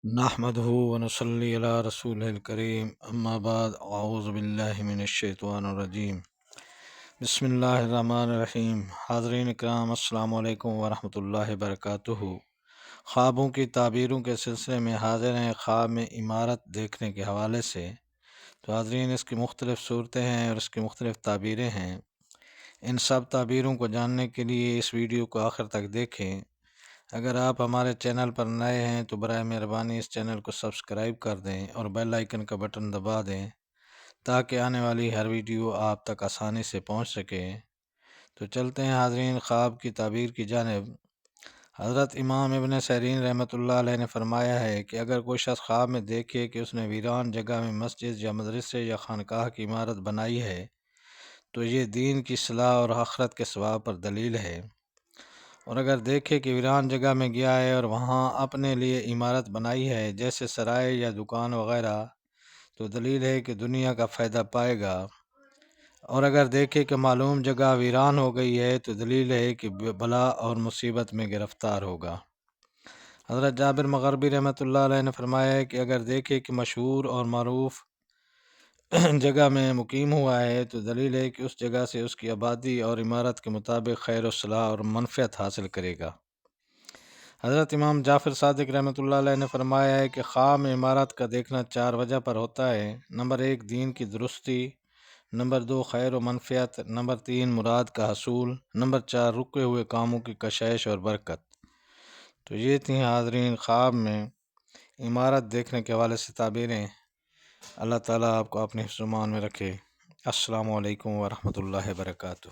نحمده ونصلي على رسوله الكريم اما بعد اعوذ باللہ من الشیطان الرجیم بسم اللہ الرحمن الرحیم۔ حاضرین اکرام، السلام علیکم ورحمۃ اللہ وبرکاتہ۔ خوابوں کی تعبیروں کے سلسلے میں حاضر ہیں خواب میں عمارت دیکھنے کے حوالے سے۔ تو حاضرین، اس کی مختلف صورتیں ہیں اور اس کی مختلف تعبیریں ہیں۔ ان سب تعبیروں کو جاننے کے لیے اس ویڈیو کو آخر تک دیکھیں۔ اگر آپ ہمارے چینل پر نئے ہیں تو برائے مہربانی اس چینل کو سبسکرائب کر دیں اور بیل آئیکن کا بٹن دبا دیں تاکہ آنے والی ہر ویڈیو آپ تک آسانی سے پہنچ سکے۔ تو چلتے ہیں حاضرین خواب کی تعبیر کی جانب۔ حضرت امام ابن سیرین رحمۃ اللہ علیہ نے فرمایا ہے کہ اگر کوئی شخص خواب میں دیکھے کہ اس نے ویران جگہ میں مسجد یا مدرسے یا خانقاہ کی عمارت بنائی ہے تو یہ دین کی اصلاح اور آخرت کے ثواب پر دلیل ہے، اور اگر دیکھے کہ ویران جگہ میں گیا ہے اور وہاں اپنے لیے عمارت بنائی ہے جیسے سرائے یا دکان وغیرہ تو دلیل ہے کہ دنیا کا فائدہ پائے گا، اور اگر دیکھے کہ معلوم جگہ ویران ہو گئی ہے تو دلیل ہے کہ بلا اور مصیبت میں گرفتار ہوگا۔ حضرت جابر مغربی رحمۃ اللہ علیہ نے فرمایا ہے کہ اگر دیکھے کہ مشہور اور معروف جگہ میں مقیم ہوا ہے تو دلیل ہے کہ اس جگہ سے اس کی آبادی اور عمارت کے مطابق خیر و صلاح اور منفعت حاصل کرے گا۔ حضرت امام جعفر صادق رحمۃ اللہ علیہ نے فرمایا ہے کہ خواب میں عمارت کا دیکھنا 4 وجہ پر ہوتا ہے۔ نمبر 1 دین کی درستی، نمبر 2 خیر و منفعت، نمبر 3 مراد کا حصول، نمبر 4 رکے ہوئے کاموں کی کشائش اور برکت۔ تو یہ تھیں حاضرین خواب میں عمارت دیکھنے کے حوالے سے تعبیریں۔ اللہ تعالیٰ آپ کو اپنے حفظ و امان میں رکھے۔ السلام علیکم ورحمۃ اللہ وبرکاتہ۔